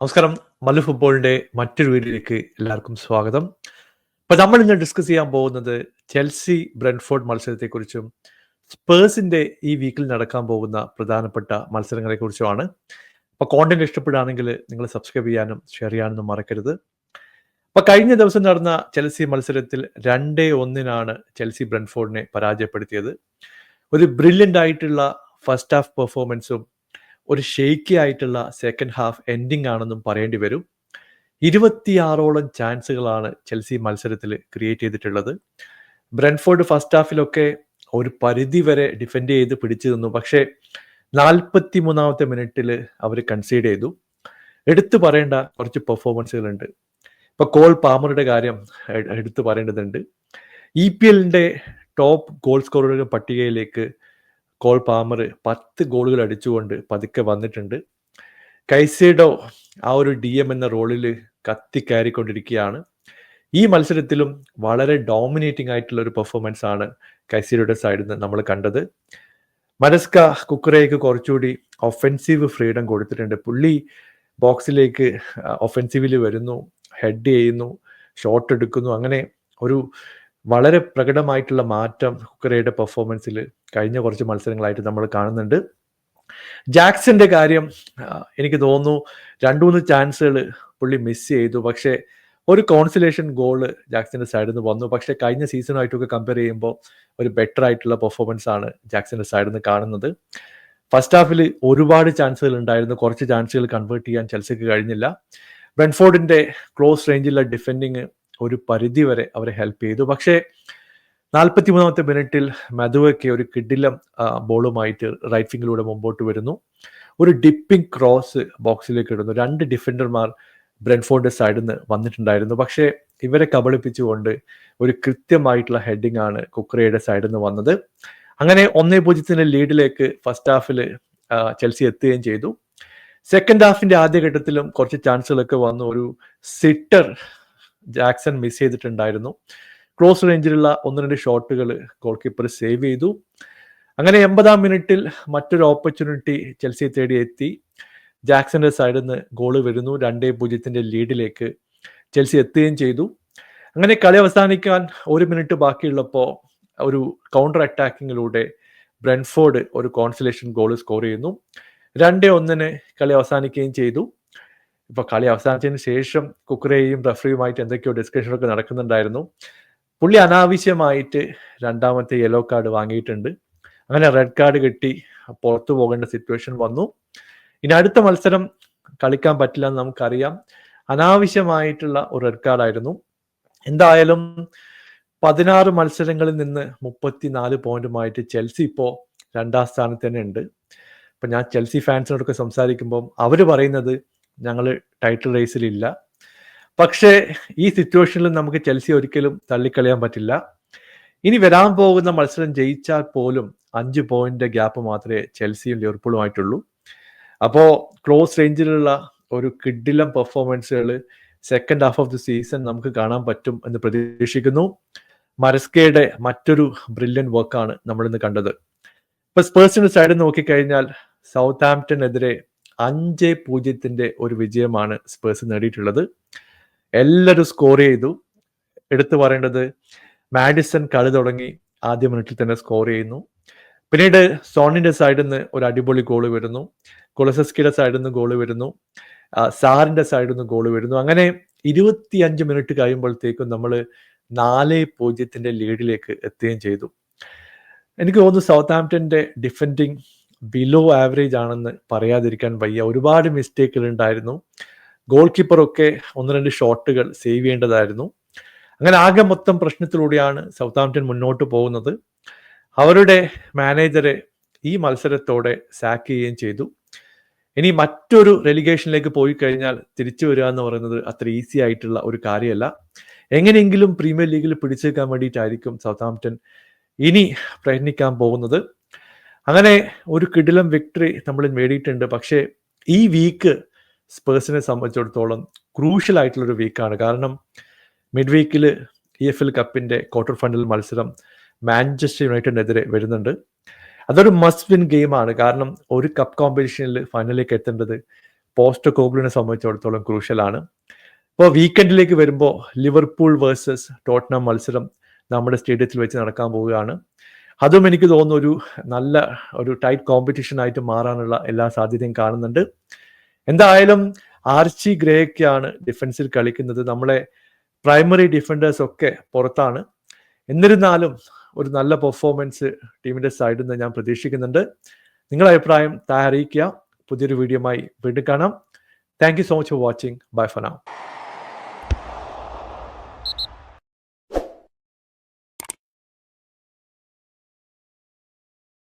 നമസ്കാരം. മല്ലു ഫുട്ബോളിന്റെ മറ്റൊരു വീഡിയോയിലേക്ക് എല്ലാവർക്കും സ്വാഗതം. അപ്പോൾ നമ്മൾ ഇന്ന് ഡിസ്കസ് ചെയ്യാൻ പോകുന്നത് ചെൽസി ബ്രെൻഫോർഡ് മത്സരത്തെക്കുറിച്ചും സ്പേഴ്സിന്റെ ഈ വീക്കിൽ നടക്കാൻ പോകുന്ന പ്രധാനപ്പെട്ട മത്സരങ്ങളെക്കുറിച്ചുമാണ്. അപ്പോൾ കോണ്ടന്റ് ഇഷ്ടപ്പെടുകയാണെങ്കിൽ നിങ്ങൾ സബ്സ്ക്രൈബ് ചെയ്യാനും ഷെയർ ചെയ്യാനൊന്നും മറക്കരുത്. അപ്പോൾ കഴിഞ്ഞ ദിവസം നടന്ന ചെൽസി മത്സരത്തിൽ 2-1 ചെൽസി ബ്രെൻഫോർഡിനെ പരാജയപ്പെടുത്തിയത്. ഒരു ബ്രില്യൻ്റ് ആയിട്ടുള്ള ഫസ്റ്റ് ഹാഫ് പെർഫോമൻസും ഒരു ഷെയ്ക്കി ആയിട്ടുള്ള സെക്കൻഡ് ഹാഫ് എൻഡിങ് ആണെന്നും പറയേണ്ടി വരും. 26ഓളം ചാൻസുകളാണ് ചെൽസി മത്സരത്തിൽ ക്രിയേറ്റ് ചെയ്തിട്ടുള്ളത്. ബ്രെൻഫോർഡ് ഫസ്റ്റ് ഹാഫിലൊക്കെ ഒരു പരിധി വരെ ഡിഫെൻഡ് ചെയ്ത് പിടിച്ചു നിന്നു. പക്ഷേ 43-ാമത്തെ മിനിറ്റിൽ അവർ കൺസീഡ് ചെയ്തു. എടുത്തു പറയേണ്ട കുറച്ച് പെർഫോമൻസുകളുണ്ട്. ഇപ്പോൾ കോൾ പാമറുടെ കാര്യം എടുത്തു പറയേണ്ടതുണ്ട്. EPLന്റെ ടോപ്പ് ഗോൾ സ്കോറുകളുടെ പട്ടികയിലേക്ക് കോൾ പാമർ 10 ഗോളുകൾ അടിച്ചുകൊണ്ട് പതുക്കെ വന്നിട്ടുണ്ട്. കൈസേഡോ ആ ഒരു DM എന്ന റോളിൽ കത്തിക്കയറിക്കൊണ്ടിരിക്കുകയാണ്. ഈ മത്സരത്തിലും വളരെ ഡോമിനേറ്റിംഗ് ആയിട്ടുള്ള ഒരു പെർഫോമൻസ് ആണ് കൈസേഡോയുടെ സൈഡിൽ നിന്ന് നമ്മൾ കണ്ടത്. മരസ്ക കുക്കുറേക്ക് കുറച്ചുകൂടി ഒഫെൻസീവ് ഫ്രീഡം കൊടുത്തിട്ടുണ്ട്. പുള്ളി ബോക്സിലേക്ക് ഒഫെൻസീവിൽ വരുന്നു, ഹെഡ് ചെയ്യുന്നു, ഷോട്ട് എടുക്കുന്നു. അങ്ങനെ ഒരു വളരെ പ്രകടമായിട്ടുള്ള മാറ്റം കുക്കറയുടെ പെർഫോമൻസിൽ കഴിഞ്ഞ കുറച്ച് മത്സരങ്ങളായിട്ട് നമ്മൾ കാണുന്നുണ്ട്. ജാക്സന്റെ കാര്യം എനിക്ക് തോന്നുന്നു 2-3 ചാൻസുകൾ പുള്ളി മിസ് ചെയ്തു. പക്ഷേ ഒരു കോൺസലേഷൻ ഗോള് ജാക്സന്റെ സൈഡിൽ നിന്ന് വന്നു. പക്ഷേ കഴിഞ്ഞ സീസണുമായിട്ടൊക്കെ കമ്പയർ ചെയ്യുമ്പോൾ ഒരു ബെറ്റർ ആയിട്ടുള്ള പെർഫോമൻസ് ആണ് ജാക്സന്റെ സൈഡിൽ നിന്ന് കാണുന്നത്. ഫസ്റ്റ് ഹാഫിൽ ഒരുപാട് ചാൻസുകൾ ഉണ്ടായിരുന്നു. കുറച്ച് ചാൻസുകൾ കൺവേർട്ട് ചെയ്യാൻ ചെൽസിക്ക് കഴിഞ്ഞില്ല. ബ്രെൻഫോർഡിന്റെ ക്ലോസ് റേഞ്ചിലുള്ള ഡിഫെൻഡിങ് ഒരു പരിധി വരെ അവരെ ഹെൽപ്പ് ചെയ്തു. പക്ഷേ 43-ാമത്തെ മിനിറ്റിൽ മധുവയ്ക്ക് ഒരു കിടിലം ബോളുമായിട്ട് റൈറ്റ് വിങ്ങിലൂടെ മുമ്പോട്ട് വരുന്നു. ഒരു ഡിപ്പിംഗ് ക്രോസ് ബോക്സിലേക്ക് ഇടുന്നു. 2 ഡിഫൻഡർമാർ ബ്രെൻഫോർഡിന്റെ സൈഡിൽ നിന്ന് വന്നിട്ടുണ്ടായിരുന്നു. പക്ഷേ ഇവരെ കബളിപ്പിച്ചുകൊണ്ട് ഒരു കൃത്യമായിട്ടുള്ള ഹെഡിങ് ആണ് കുക്കറയുടെ സൈഡിൽ നിന്ന് വന്നത്. അങ്ങനെ 1-0 ലീഡിലേക്ക് ഫസ്റ്റ് ഹാഫിൽ ചെൽസി എത്തുകയും ചെയ്തു. സെക്കൻഡ് ഹാഫിന്റെ ആദ്യഘട്ടത്തിലും കുറച്ച് ചാൻസുകളൊക്കെ വന്നു. ഒരു സിറ്റർ ജാക്സൺ മിസ് ചെയ്തിട്ടുണ്ടായിരുന്നു. ക്ലോസ് റേഞ്ചിലുള്ള 1-2 ഷോട്ടുകൾ ഗോൾ കീപ്പർ സേവ് ചെയ്തു. അങ്ങനെ 80-ാം മിനിറ്റിൽ മറ്റൊരു ഓപ്പർച്യൂണിറ്റി ചെൽസിയെ തേടി എത്തി. ജാക്സന്റെ സൈഡിൽ നിന്ന് ഗോള് വരുന്നു. 2-0 ലീഡിലേക്ക് ചെൽസി എത്തുകയും ചെയ്തു. അങ്ങനെ കളി അവസാനിക്കാൻ 1 മിനിറ്റ് ബാക്കിയുള്ളപ്പോൾ ഒരു കൗണ്ടർ അറ്റാക്കിങ്ങിലൂടെ ബ്രെൻഫോർഡ് ഒരു കോൺസലേഷൻ ഗോൾ സ്കോർ ചെയ്യുന്നു. 2-1 കളി അവസാനിക്കുകയും ചെയ്തു. ഇപ്പൊ കളി അവസാനിച്ചതിന് ശേഷം കുക്കറേയും റഫറിയുമായിട്ട് എന്തൊക്കെയോ ഡിസ്കഷനൊക്കെ നടക്കുന്നുണ്ടായിരുന്നു. പുള്ളി അനാവശ്യമായിട്ട് 2ാമത്തെ യെല്ലോ കാർഡ് വാങ്ങിയിട്ടുണ്ട്. അങ്ങനെ റെഡ് കാർഡ് കിട്ടി പുറത്തു പോകേണ്ട സിറ്റുവേഷൻ വന്നു. ഇനി അടുത്ത മത്സരം കളിക്കാൻ പറ്റില്ല എന്ന് നമുക്കറിയാം. അനാവശ്യമായിട്ടുള്ള ഒരു റെഡ് കാർഡായിരുന്നു. എന്തായാലും 16 മത്സരങ്ങളിൽ നിന്ന് 34 പോയിന്റുമായിട്ട് ചെൽസി ഇപ്പോൾ 2ാം സ്ഥാനത്ത് തന്നെ ഉണ്ട്. ഇപ്പൊ ഞാൻ ചെൽസി ഫാൻസിനോടൊക്കെ സംസാരിക്കുമ്പോൾ അവർ പറയുന്നത് ഞങ്ങൾ ടൈറ്റിൽ റേസിലില്ല. പക്ഷേ ഈ സിറ്റുവേഷനിൽ നമുക്ക് ചെൽസി ഒരിക്കലും തള്ളിക്കളയാൻ പറ്റില്ല. ഇനി വരാൻ പോകുന്ന മത്സരം ജയിച്ചാൽ പോലും 5 പോയിന്റ് ഗ്യാപ്പ് മാത്രമേ ചെൽസിയും ലിവർപൂളുമായിട്ടുള്ളൂ. അപ്പോൾ ക്ലോസ് റേഞ്ചിലുള്ള ഒരു കിഡിലം പെർഫോമൻസുകൾ second half of the season നമുക്ക് കാണാൻ പറ്റും എന്ന് പ്രതീക്ഷിക്കുന്നു. മരസ്കയുടെ മറ്റൊരു ബ്രില്യൻ വർക്കാണ് നമ്മളിന്ന് കണ്ടത്. ഇപ്പൊ സ്പേഴ്സിന്റെ സൈഡിൽ നോക്കിക്കഴിഞ്ഞാൽ സൗത്താംപ്ടനെതിരെ 5-0 ഒരു വിജയമാണ് സ്പേഴ്സ് നേടിയിട്ടുള്ളത്. എല്ലാവരും സ്കോർ ചെയ്തു. എടുത്തു പറയേണ്ടത് മാഡിസൺ കളി തുടങ്ങി ആദ്യ മിനിറ്റിൽ തന്നെ സ്കോർ ചെയ്യുന്നു. പിന്നീട് സോണിന്റെ സൈഡിൽ നിന്ന് ഒരു അടിപൊളി ഗോള് വരുന്നു. കുളസസ്കിയുടെ സൈഡിൽ നിന്ന് ഗോള് വരുന്നു. സാറിന്റെ സൈഡിൽ നിന്ന് ഗോള് വരുന്നു. അങ്ങനെ 25 മിനിറ്റ് കഴിയുമ്പോഴത്തേക്കും നമ്മൾ 4-0 ലീഡിലേക്ക് എത്തുകയും ചെയ്തു. എനിക്ക് തോന്നുന്നു സൗത്താംപ്ടന്റെ ഡിഫെൻഡിങ് ബിലോ ആവറേജ് ആണെന്ന് പറയാതിരിക്കാൻ വയ്യ. ഒരുപാട് മിസ്റ്റേക്കുകൾ ഉണ്ടായിരുന്നു. ഗോൾ കീപ്പറൊക്കെ 1-2 ഷോട്ടുകൾ സേവ് ചെയ്യേണ്ടതായിരുന്നു. അങ്ങനെ ആകെ മൊത്തം പ്രശ്നത്തിലൂടെയാണ് സൗത്താംപ്ടൺ മുന്നോട്ട് പോകുന്നത്. അവരുടെ മാനേജറെ ഈ മത്സരത്തോടെ സാക്ക് ചെയ്യുകയും ചെയ്തു. ഇനി മറ്റൊരു റെലിഗേഷനിലേക്ക് പോയി കഴിഞ്ഞാൽ തിരിച്ചു വരിക എന്ന് പറയുന്നത് അത്ര ഈസി ആയിട്ടുള്ള ഒരു കാര്യമല്ല. എങ്ങനെയെങ്കിലും പ്രീമിയർ ലീഗിൽ പിടിച്ചേക്കാൻ വേണ്ടിയിട്ടായിരിക്കും സൗത്താംപ്ടൺ ഇനി പ്രയത്നിക്കാൻ പോകുന്നത്. അങ്ങനെ ഒരു കിടിലം വിക്ടറി നമ്മൾ നേടിയിട്ടുണ്ട്. പക്ഷേ ഈ വീക്ക് സ്പേഴ്സിനെ സംബന്ധിച്ചിടത്തോളം ക്രൂഷ്യൽ ആയിട്ടുള്ളൊരു വീക്കാണ്. കാരണം മിഡ് വീക്കിൽ EFL കപ്പിന്റെ ക്വാർട്ടർ ഫൈനൽ മത്സരം മാഞ്ചസ്റ്റർ യുണൈറ്റഡിനെതിരെ വരുന്നുണ്ട്. അതൊരു മസ്റ്റ് വിൻ ഗെയിമാണ്. കാരണം ഒരു കപ്പ് കോമ്പറ്റീഷനിൽ ഫൈനലിലേക്ക് എത്തേണ്ടത് പോസ്റ്റ് കോബ്ലിനെ സംബന്ധിച്ചിടത്തോളം ക്രൂഷ്യലാണ്. ഇപ്പോൾ വീക്കെൻഡിലേക്ക് വരുമ്പോൾ ലിവർപൂൾ വേഴ്സസ് ടോട്ടനം മത്സരം നമ്മുടെ സ്റ്റേഡിയത്തിൽ വെച്ച് നടക്കാൻ പോവുകയാണ്. അതും എനിക്ക് തോന്നുന്നു ഒരു ടൈറ്റ് കോമ്പറ്റീഷൻ ആയിട്ട് മാറാനുള്ള എല്ലാ സാധ്യതയും കാണുന്നുണ്ട്. എന്തായാലും ആർച്ചി ഗ്രേയൊക്കെയാണ് ഡിഫൻസിൽ കളിക്കുന്നത്. നമ്മളെ പ്രൈമറി ഡിഫൻഡേഴ്സ് ഒക്കെ പുറത്താണ്. എന്നിരുന്നാലും ഒരു നല്ല പെർഫോമൻസ് ടീമിന്റെ സൈഡിൽ നിന്ന് ഞാൻ പ്രതീക്ഷിക്കുന്നുണ്ട്. നിങ്ങളുടെ അഭിപ്രായം താഴെ അറിയിക്കുക. പുതിയൊരു വീഡിയോയുമായി വീണ്ടും കാണാം. Thank you so much for watching. Bye for now.